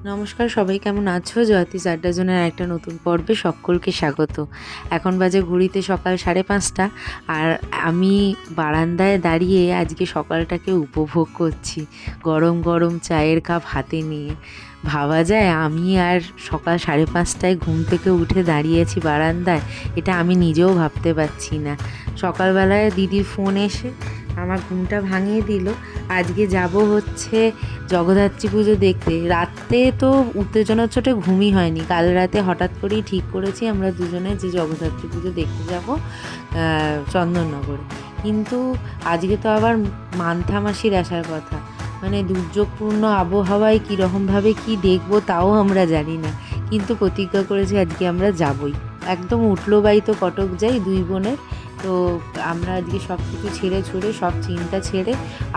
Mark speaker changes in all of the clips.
Speaker 1: নমস্কার, সবাই কেমন আছো? জয়তী আড্ডা জোনের একটা নতুন পর্বে সকলকে স্বাগত। এখন বাজে ঘড়িতে সকাল 5:30 আর আমি বারান্দায় দাঁড়িয়ে আজকে সকালটাকে উপভোগ করছি গরম গরম চায়ের কাপ হাতে নিয়ে। ভাবা যায় আমি আর সকাল 5:30টায় ঘুম থেকে উঠে দাঁড়িয়েছি বারান্দায়, এটা আমি নিজেও ভাবতে পারছি না। সকালবেলায় দিদির ফোন এসে আমার ঘুমটা ভাঙিয়ে দিল। আজকে যাব হচ্ছে জগদ্ধাত্রী পুজো দেখতে। রাতে তো উত্তেজনার চোটে ঘুমই হয়নি। কাল রাতে হঠাৎ করেই ঠিক করেছি আমরা দুজনে যে জগদ্ধাত্রী পুজো দেখতে যাব চন্দননগরে। কিন্তু আজকে তো আবার মান্থা মাসির আসার কথা, মানে দুর্যোগপূর্ণ আবহাওয়ায় কীরকমভাবে কি দেখবো তাও আমরা জানি না, কিন্তু প্রতিজ্ঞা করেছি আজকে আমরা যাবই। একদম উঠলো বাই তো কটক যাই দুই বোনের। তো আমরা আজকে সব কিছু ছেড়ে ছুড়ে সব চিন্তা ছেড়ে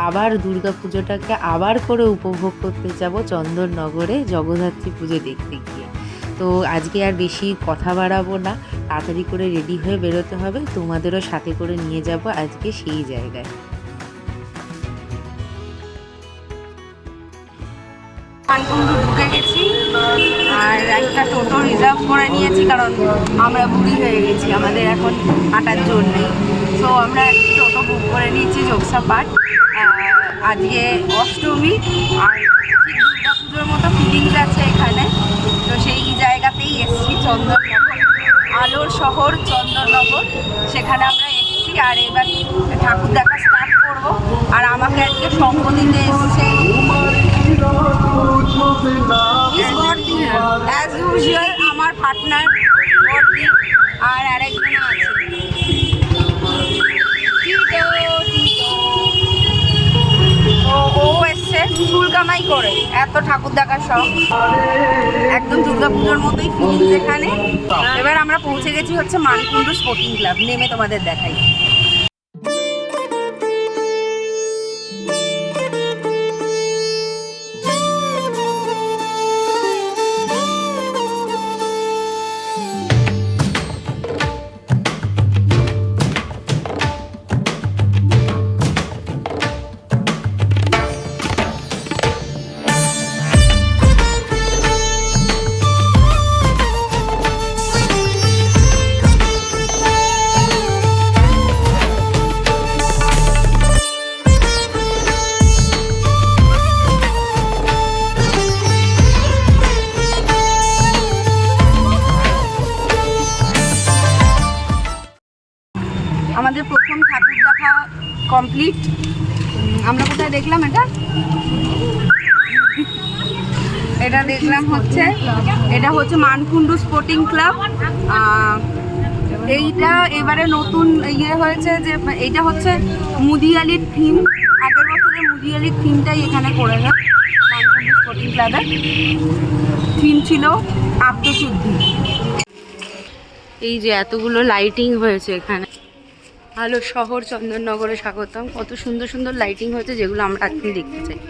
Speaker 1: আবার দুর্গা পুজোটাকে আবার করে উপভোগ করতে যাব চন্দননগরে জগদ্ধাত্রী পুজো দেখতে গিয়ে। তো আজকে আর বেশি কথা বাড়াবো না, তাড়াতাড়ি করে রেডি হয়ে বেরোতে হবে, তোমাদেরও সাথে করে নিয়ে যাব আজকে সেই জায়গায়।
Speaker 2: মানকুণ্ডু ঢুকে গেছি আর একটা টোটো রিজার্ভ করে নিয়েছি, কারণ আমরা বুড়ি হয়ে গেছি, আমাদের এখন হাঁটার জোর নেই। তো আমরা একটা টোটো বুক করে নিয়েছি যোগসাপাট। আজকে অষ্টমী আর ঠিক দুর্গা পুজোর মতো ফিলিংস আছে এখানে। তো সেই জায়গাতেই এসেছি, চন্দননগর, আলোর শহর চন্দননগর, সেখানে আমরা এসেছি। আর এবার ঠাকুর দেখা স্টার্ট করবো। আর আমাকে আজকে সঙ্গ দিতে এসছে অ্যাজ ইউজুয়াল আমার পার্টনার বর্দি, আর আরেকজন আছে ও এসছে চুল কামাই করে। এত ঠাকুর দেখার শখ, একদম দুর্গাপুজোর মতোই ফিলিংস এখানে। এবার আমরা পৌঁছে গেছি হচ্ছে মানকুণ্ডু স্পোর্টিং ক্লাব, নেমে তোমাদের দেখাই। আমাদের প্রথম ঠাকুর দেখা কমপ্লিট। আমরা কোথায় দেখলাম এটা দেখলাম হচ্ছে, এটা হচ্ছে মানকুণ্ডু স্পোর্টিং ক্লাব। এইটা এবারে নতুন ইয়ে হয়েছে যে এইটা হচ্ছে মুদিয়ালির থিম। আগের বছরের মুদিয়ালির থিমটাই এখানে করে দেয়। মানকুণ্ডু স্পোর্টিং ক্লাবের থিম ছিল আত্মশুদ্ধি। এই যে এতগুলো লাইটিং হয়েছে এখানে, আলো শহর চন্দননগরে স্বাগতম। কত সুন্দর সুন্দর লাইটিং হয়েছে, যেগুলো আমরা আজকে দেখতে চাই।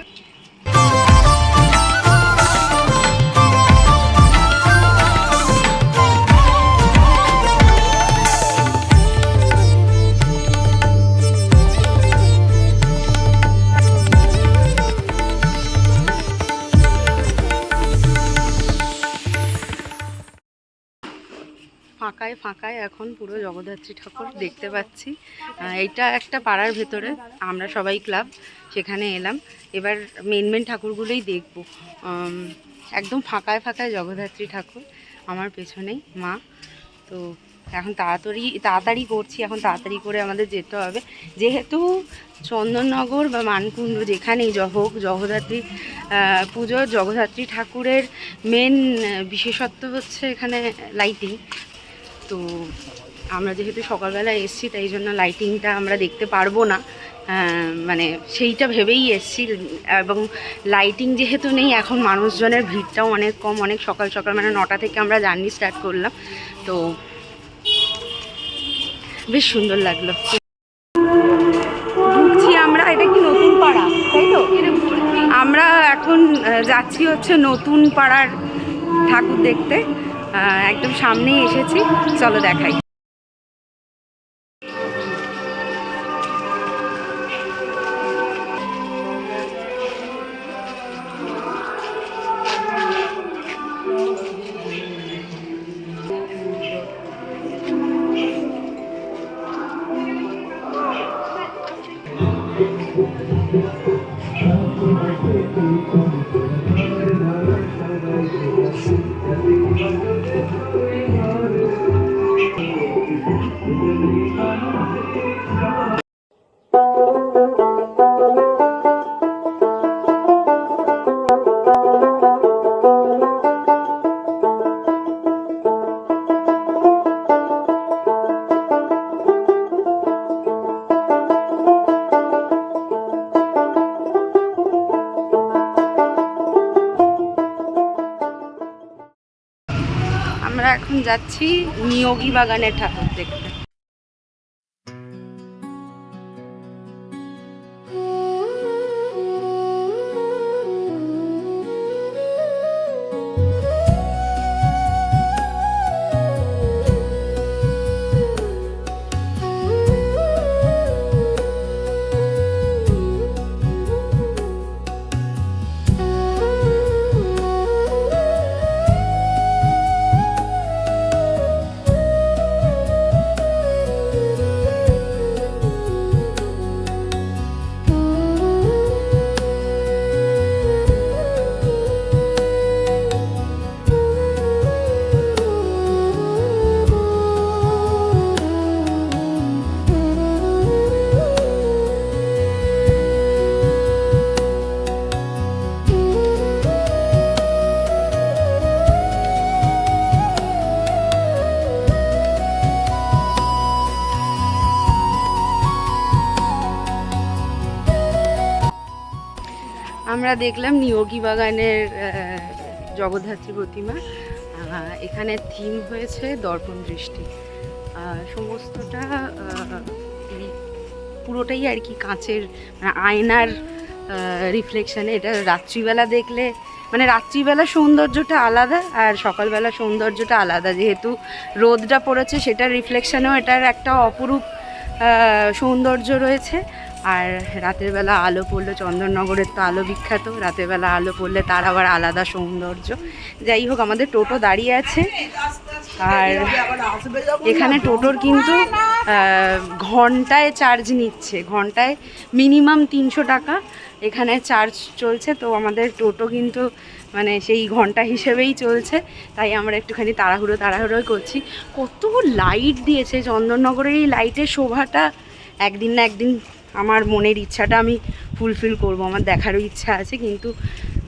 Speaker 2: ফাঁকায় ফাঁকায় এখন পুরো জগদ্ধাত্রী ঠাকুর দেখতে পাচ্ছি। এইটা একটা পাড়ার ভেতরে, আমরা সবাই ক্লাব, সেখানে এলাম। এবার মেন ঠাকুরগুলোই দেখব। একদম ফাঁকায় ফাঁকায় জগদ্ধাত্রী ঠাকুর, আমার পেছনেই মা। তো এখন তাড়াতাড়ি করছি, এখন তাড়াতাড়ি করে আমাদের যেতে হবে, যেহেতু চন্দননগর বা মানকুণ্ডু যেখানেই হোক জগদ্ধাত্রী পুজোর জগদ্ধাত্রী ঠাকুরের মেন বিশেষত্ব হচ্ছে এখানে লাইটিং। তো আমরা যেহেতু সকালবেলা এসছি, তাই জন্য লাইটিংটা আমরা দেখতে পারবো না, মানে সেইটা ভেবেই এসছি। এবং লাইটিং যেহেতু নেই, এখন মানুষজনের ভিড়টাও অনেক কম, অনেক সকাল সকাল, মানে 9টা থেকে আমরা জার্নি স্টার্ট করলাম। তো বেশ সুন্দর লাগলো। ঢুকছি আমরা, এটা কি নতুন পাড়া তাই তো? আমরা এখন যাচ্ছি হচ্ছে নতুন পাড়ার ঠাকুর দেখতে। একদম সামনেই এসেছি, চলো দেখাই। আমরা এখন যাচ্ছি নিয়োগী বাগানের ঠাকুর দেখতে। আমরা দেখলাম নিয়োগী বাগানের জগদ্ধাত্রী প্রতিমা। এখানে থিম হয়েছে দর্পণ দৃষ্টি। সমস্তটা পুরোটাই আর কি কাঁচের আয়নার রিফ্লেকশানে। এটা রাত্রিবেলা দেখলে মানে রাত্রিবেলা সৌন্দর্যটা আলাদা আর সকালবেলা সৌন্দর্যটা আলাদা। যেহেতু রোদটা পড়েছে সেটার রিফ্লেকশানেও এটার একটা অপরূপ সৌন্দর্য রয়েছে। আর রাতের বেলা আলো পড়লে, চন্দননগরের তো আলো বিখ্যাত, রাতের বেলা আলো পড়লে তার আবার আলাদা সৌন্দর্য। যাই হোক, আমাদের টোটো দাঁড়িয়ে আছে। আর এখানে টোটোর কিন্তু ঘন্টায় চার্জ নিচ্ছে, ঘন্টায় মিনিমাম 300 টাকা এখানে চার্জ চলছে। তো আমাদের টোটো কিন্তু মানে সেই ঘন্টা হিসেবেই চলছে, তাই আমরা একটুখানি তাড়াহুড়োই করছি। কত লাইট দিয়েছে চন্দননগরের, এই লাইটের শোভাটা একদিন না একদিন আমার মনের ইচ্ছাটা আমি ফুলফিল করব। আমার দেখারও ইচ্ছা আছে, কিন্তু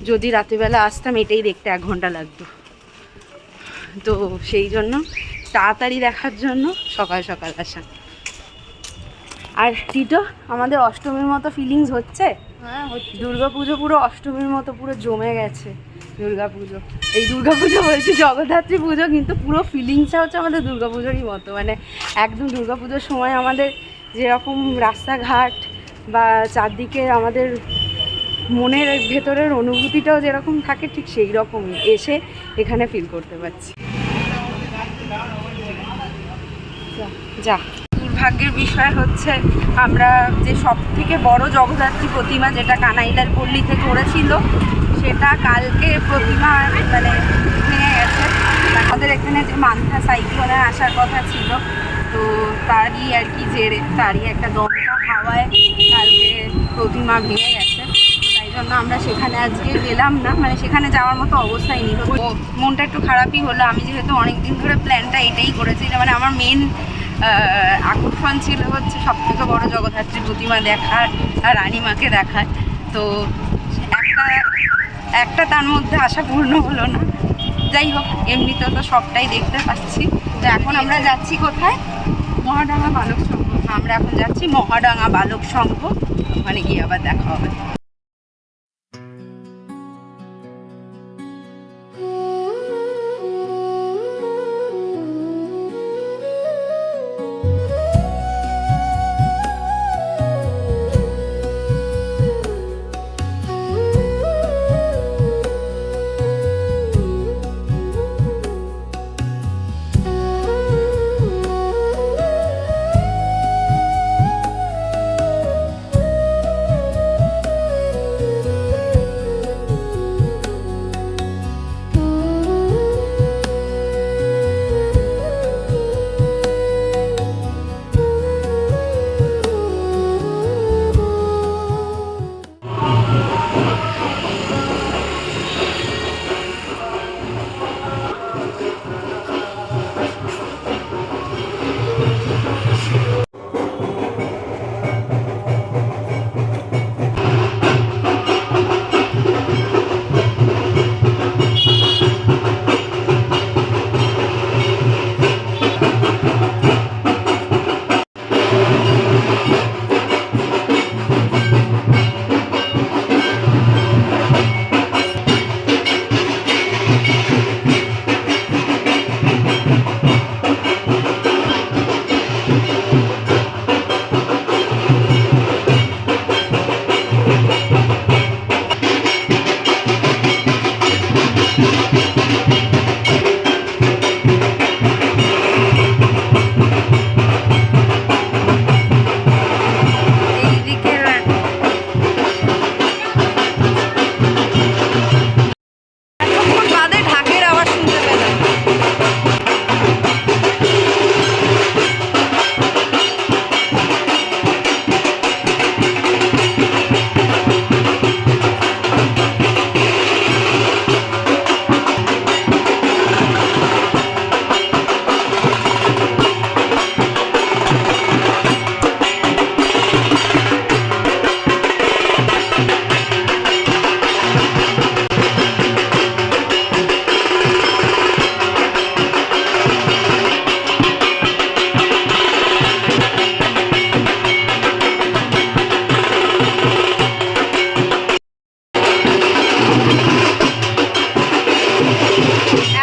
Speaker 2: যদি রাতেরবেলা আসতাম এটাই দেখতে 1 ঘন্টা লাগতো। তো সেই জন্য তাড়াতাড়ি দেখার জন্য সকাল সকাল আসা। আর টিটো, আমাদের অষ্টমীর মতো ফিলিংস হচ্ছে।
Speaker 3: হ্যাঁ,
Speaker 2: দুর্গা পুজো পুরো অষ্টমীর মতো পুরো জমে গেছে। দুর্গা পুজো বলছি, জগদ্ধাত্রী পুজো, কিন্তু পুরো ফিলিংসটা হচ্ছে আমাদের দুর্গা পুজোরই মতো। মানে একদম দুর্গা পুজোর সময় আমাদের যেরকম রাস্তাঘাট বা চারদিকে আমাদের মনের ভেতরের অনুভূতিটাও যেরকম থাকে, ঠিক সেই রকমই এসে এখানে ফিল করতে পারছি। যা দুর্ভাগ্যের বিষয় হচ্ছে, আমরা যে সবথেকে বড় জগদ্ধাত্রী প্রতিমা, যেটা কানাইলার পল্লীতে করেছিল, সেটা কালকে প্রতিমা মানে ভেঙে গেছে। আমাদের এখানে যে মান্থা সাইক্লোনে আসার কথা ছিল, তো তারই আর কি জেরে, তারই একটা দমকা হাওয়ায় কালকে প্রতিমা ভেঙে গেছে। তাই জন্য আমরা সেখানে আজকে গেলাম না, মানে সেখানে যাওয়ার মতো অবস্থাই নেই। মনটা একটু খারাপই হলো। আমি যেহেতু অনেকদিন ধরে প্ল্যানটা এটাই করেছি, মানে আমার মেন আকর্ষণ ছিল হচ্ছে সবথেকে বড় জগদ্ধাত্রী প্রতিমা দেখার আর রানীমাকে দেখার। তো একটা তার মধ্যে আশা পূর্ণ হলো না। যাই হোক, এমনিতেও তো সবটাই দেখতে পাচ্ছি। তো এখন আমরা যাচ্ছি কোথায়? মহাডাঙ্গা বালক সংঘ। আমরা এখন যাচ্ছি মহাডাঙ্গা বালক সংঘ, ওখানে গিয়ে আবার দেখা হবে।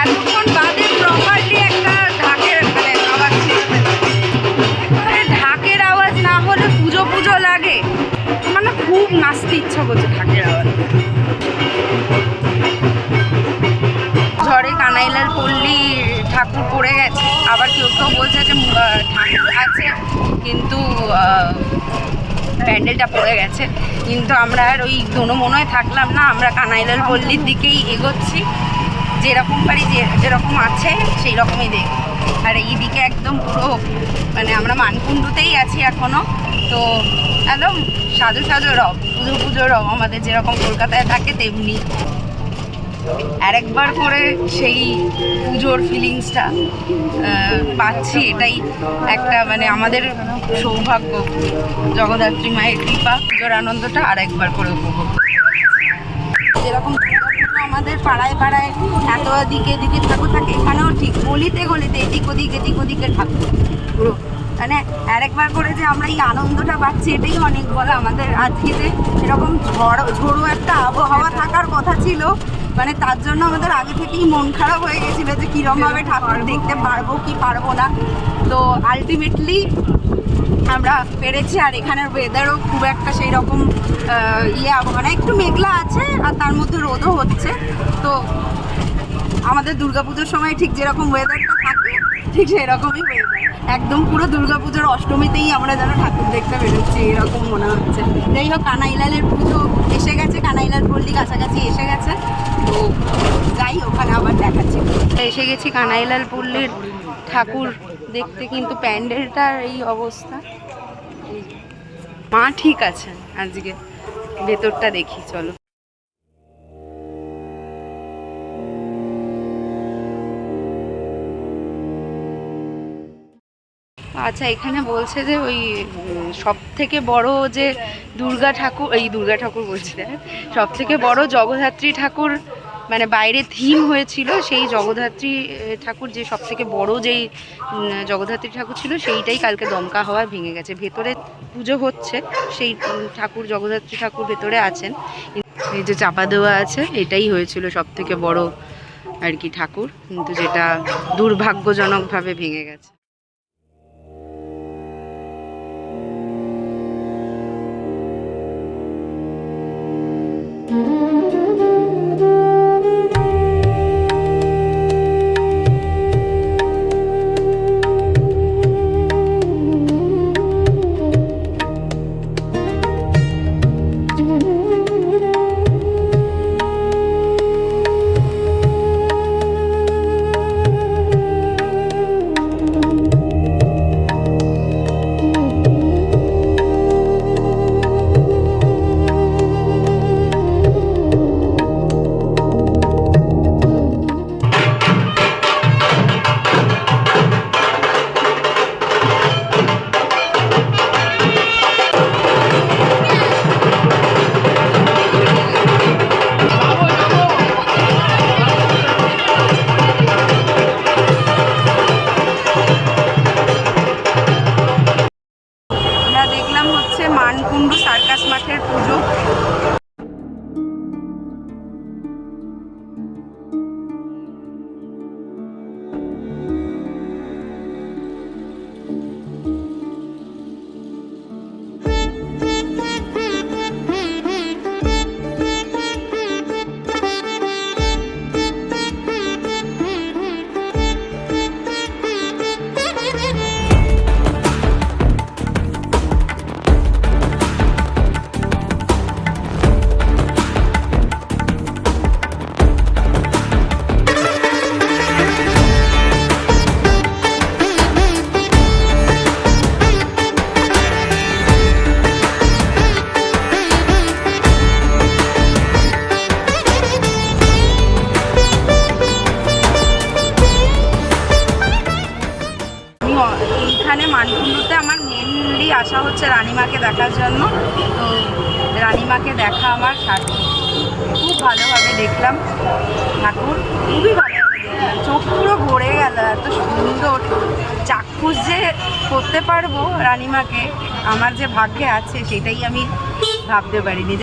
Speaker 2: এতক্ষণ বাদে প্রপারলি একটা ঢাকের মানে আওয়াজ ছিল। একেবারে ঢাকের আওয়াজ না হলে পুজো পুজো লাগে, মানে খুব নাচতে ইচ্ছা করছে ঢাকের আওয়াজ। ঝড়ে কানাইলাল পল্লী ঠাকুর পড়ে গেছে, আবার কেউ কেউ বলছে যে ঠাকুর আছে কিন্তু প্যান্ডেলটা পড়ে গেছে। কিন্তু আমরা আর ওই দোনো-মোনোয় থাকলাম না, আমরা কানাইলাল পল্লীর দিকেই এগোচ্ছি। যেরকম পারি যেরকম আছে সেই রকমই দেখব। আর এইদিকে একদম পুরো মানে আমরা মানকুণ্ডুতেই আছি এখনও, তো একদম সাজো সাজো রব, পুজো পুজো রব আমাদের যেরকম কলকাতায় থাকে তেমনি। আরেকবার করে সেই পুজোর ফিলিংসটা পাচ্ছি, এটাই একটা মানে আমাদের সৌভাগ্য। জগদ্ধাত্রী মায়ের কৃপা, পুজোর আনন্দটা আরেকবার করে উপভোগ করতে পারছি। যেরকম দুর্গাপুজো আমাদের পাড়ায় পাড়ায় এত দিকে দিকে ঠাকুর থাকে, এখানেও ঠিক গলিতে গলিতে এদিক ওদিকে ঠাকুর পুরো। মানে আরেকবার করে যে আমরা এই আনন্দটা পাচ্ছি এটাই অনেক বলা। আমাদের আজকে যে এরকম ঝড়ো একটা আবহাওয়া থাকার কথা ছিল, মানে তার জন্য আমাদের আগে থেকেই মন খারাপ হয়ে গেছিলো যে কীরমভাবে ঠাকুর দেখতে পারবো কি পারবো না। তো আলটিমেটলি আমরা পেরেছি। আর এখানের ওয়েদারও খুব একটা সেই রকম মানে একটু মেঘলা আছে আর তার মধ্যে রোদও হচ্ছে। তো আমাদের দুর্গাপুজোর সময় ঠিক যেরকম ওয়েদারটা থাকে ঠিক সেই রকমই ওয়েদার, একদম পুরো দুর্গাপুজোর অষ্টমীতেই আমরা যেন ঠাকুর দেখতে বেরোচ্ছি এরকম মনে হচ্ছে। যাই হোক, কানাইলালের পুজো এসে গেছে, কানাইলাল পল্লী কাছাকাছি এসে গেছে, তো যাই ওখানে আবার দেখাচ্ছি। এসে গেছি কানাইলাল পল্লীর ঠাকুর দেখতে, কিন্তু প্যান্ডেলটার এই অবস্থা। মা ঠিক আছে আজকে, ভেতরটা দেখি চলো। আচ্ছা, এখানে বলছে যে ওই সব থেকে বড় যে দুর্গা ঠাকুর বলছি, সব থেকে বড় জগদ্ধাত্রী ঠাকুর মানে বাইরে থিম হয়েছিল, সেই জগদ্ধাত্রী ঠাকুর যে সব থেকে বড় যেই জগদ্ধাত্রী ঠাকুর ছিল সেইটাই কালকে দমকা হওয়ায় ভেঙে গেছে। ভেতরে পুজো হচ্ছে, সেই ঠাকুর জগদ্ধাত্রী ঠাকুর ভেতরে আছেন। এই যে চাপা দেওয়া আছে, এটাই হয়েছিল সব থেকে বড় আর কি ঠাকুর, কিন্তু যেটা দুর্ভাগ্যজনকভাবে ভেঙে গেছে। মানকুণ্ডু সার্কাস মাঠের পুজো। এইখানে মানকুণ্ডুতে আমার মেনলি আসা হচ্ছে রানীমাকে দেখার জন্য। তো রানীমাকে দেখা আমার সার্থক, খুব ভালোভাবে দেখলাম ঠাকুর, খুবই ভালোভাবে দেখলাম, চোখ পুরো ভরে গেল। এত সুন্দর চাক্ষুষ যে করতে পারবো রানীমাকে, আমার যে ভাগ্যে আছে সেটাই আমি ভাবতে পারিনি।